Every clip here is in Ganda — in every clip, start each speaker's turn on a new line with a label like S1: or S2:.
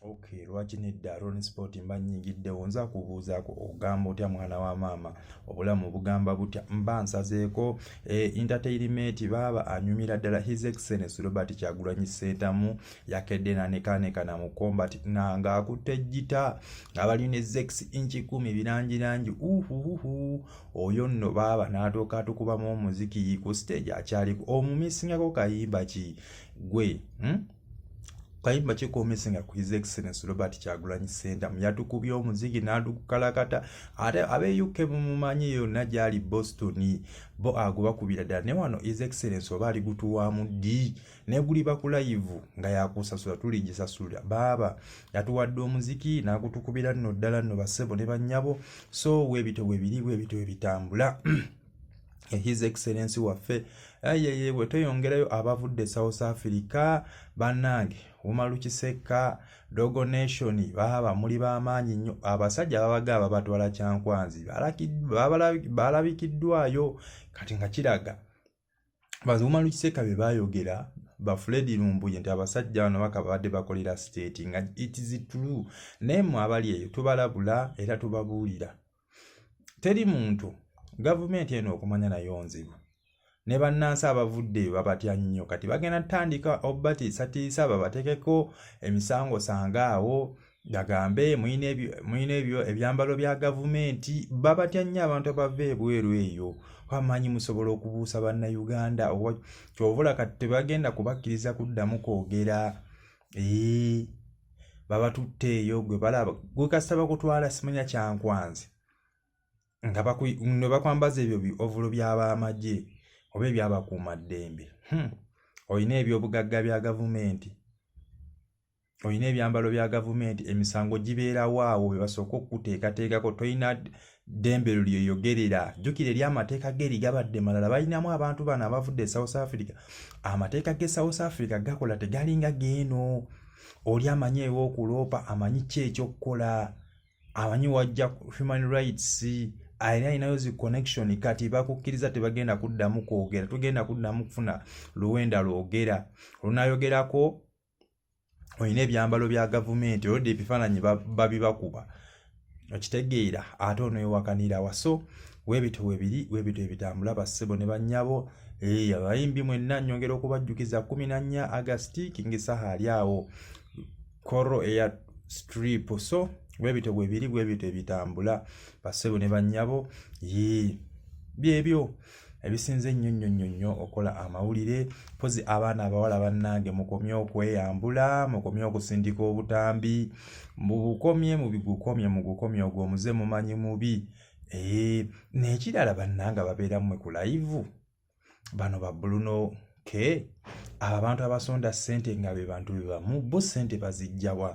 S1: Okay, lwaki nedda Ron Sport mba nnyingiddewo nza kubuuzaako ogamba otya mwana wa maama obulamu bugamba butya mba nsazeeko entertainment baaba anyumira ddala His Excellency Robert Kyagulanyi Ssentamu yakedde nanekaaneka na mu combat nanga akutte ejjita abalina Zex inchi 10 birangirangi oyo nno baaba n'atooka atukubamu omuziki ku stage akyaliko omumisingako kayimba ki gwe kayimba kikomesinga ku His Excellency Robert Kyagulanyi Ssentamu yatukubye omuziki n'adukalakata ate abe UK mumumanyi yonna gyali Boston bo agubakubira ddala ne wano His Excellency oba ali gutuwaamu ddi ne guliba ku live nga yakusasula tuligisasula baaba yatuwadde omuziki n'agutukubira nno ddala nno bassebo ne bannyabo so weebito bwe bitambula His Excellency waffe bwe tweyongerayo abavudde South Africa bannange Umaru Kiseka Dogo Nation baaba muli b'amaanyi nnyo abasajja babagaba batwala Kyankwanzi balabikiddwayo kati nga kiraga Umaru Kiseka be bayogera ba Fred Lumbuye nti abasajja bano bakabadde bakolera state nga it is true nemu abali eyo tubalabula era tubabuulira teri muntu gavumenti eno okumanya nayo nzibu ne bannansi abavudde babatya nnyo kati bagenda tandika obatiisatiisa babatekeko emisango sangaawo gagambe mwine ebyo ebyambalo bya gavumenti babatya nnyo abantu abava ebweru eyo kwamanyi musobola okubuusa bannayuganda kyovula kati tebagenda kubakkiriza kuddamu kwogera babatutte eyo gwe balaba gwe kasita bakutwala simanya Kyankwanzi nga bakwambaza ebyo ovulo by'abamagye oba ebyabakuuma ddembe olina ebyobugagga bya gavumenti olina ebyambalo bya gavumenti emisango gibeerawo awo bwe basooka okuteekateekako tolina ddembe lyoyogerera jjukira eri amateeka geri gabadde malala balinamu abantu bano abavudde South Africa amateeka ge South Africa gakola tegalinga geeno oli amanyi ew'okuloopa amanyi ki ekyokukola amanyi wajja human rights ayinayo zi connection kati bakukkiriza tebagenda kuddamu kwogera tugenda kuddamu kufuna luwenda lwogera lunayogerako olina ebyambalo bya gavumenti olwadde ebifaananyi babibakuba okitegeera ate oneewakanira waso weebito ebitambula bassebo ne bannyabo abayimbi mwenna nnyongera okubajjukiza 14 August King Saha ali awo Koro Air Strip so weebito ebitambula bassebo ne bannyabo byebyo ebisinze nnyo okola amawulire pozi abaana abawala bannange mukomye okweyambula mukomye okusindika obutambi mugukomye ogwo muze mumanyi mubi nekirala bannanga babeera mmwe ku live bano ba Bruno abantu abasonda ssente nga be bantu bebamu bo ssente bazijjawa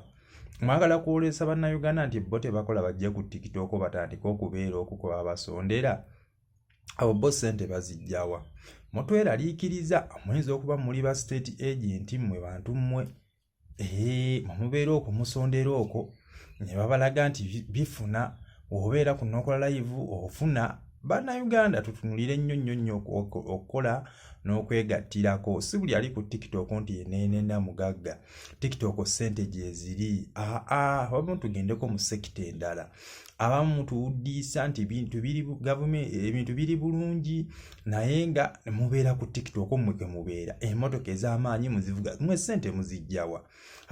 S1: mwagala kuolesa bannayuganda nti bo tebakola bajja ku TikTok batandika okubeera okukoba abasondera abo bo ssente bazijjawa mutweraliikiriza muyinza okuba muli ba state agent mmwe bantu mmwe mubeera okwo musondera okwo ne babalaga nti bifuna obeera kuno okola live ofuna bannayuganda tutunulire nnyo okukola n'okwegattirako si buli ali ku TikTok nti yeneenena mugagga TikTok ssente gye ziri wamu tugendeko mu sekita endala abamu tuwuddiisa nti ebintu biri bulungi naye nga mubeera ku TikTok mmwe ke mubeera emmotoka ez'amaanyi muzivuga mmwe ssente muzijjawa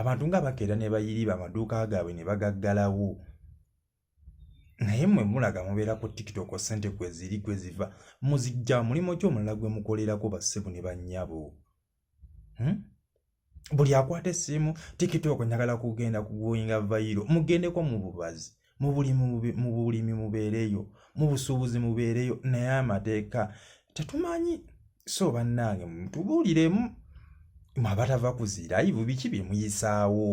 S1: abantu nga bakeera ne bayiriba amaduuka gaabwe ne bagaggalawo naye mmwe mulaga mubeera ku TikTok ssente kwe ziva muzijja mulimo ki omulala gwe mukolerako bassebo ne bannyabo buli akwata essimu TikTok njagala kugenda kugoyinga vayiro mugendeko mu bubazi mu bulimi mubeereyo mu busuubuzi mubeereyo naye amateeka tetumanyi so bannange mutubuuliremu abatava kuzira live biki bye muyisaawo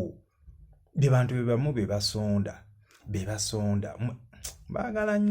S1: bye bantu be bamu be basonda baagala nnyo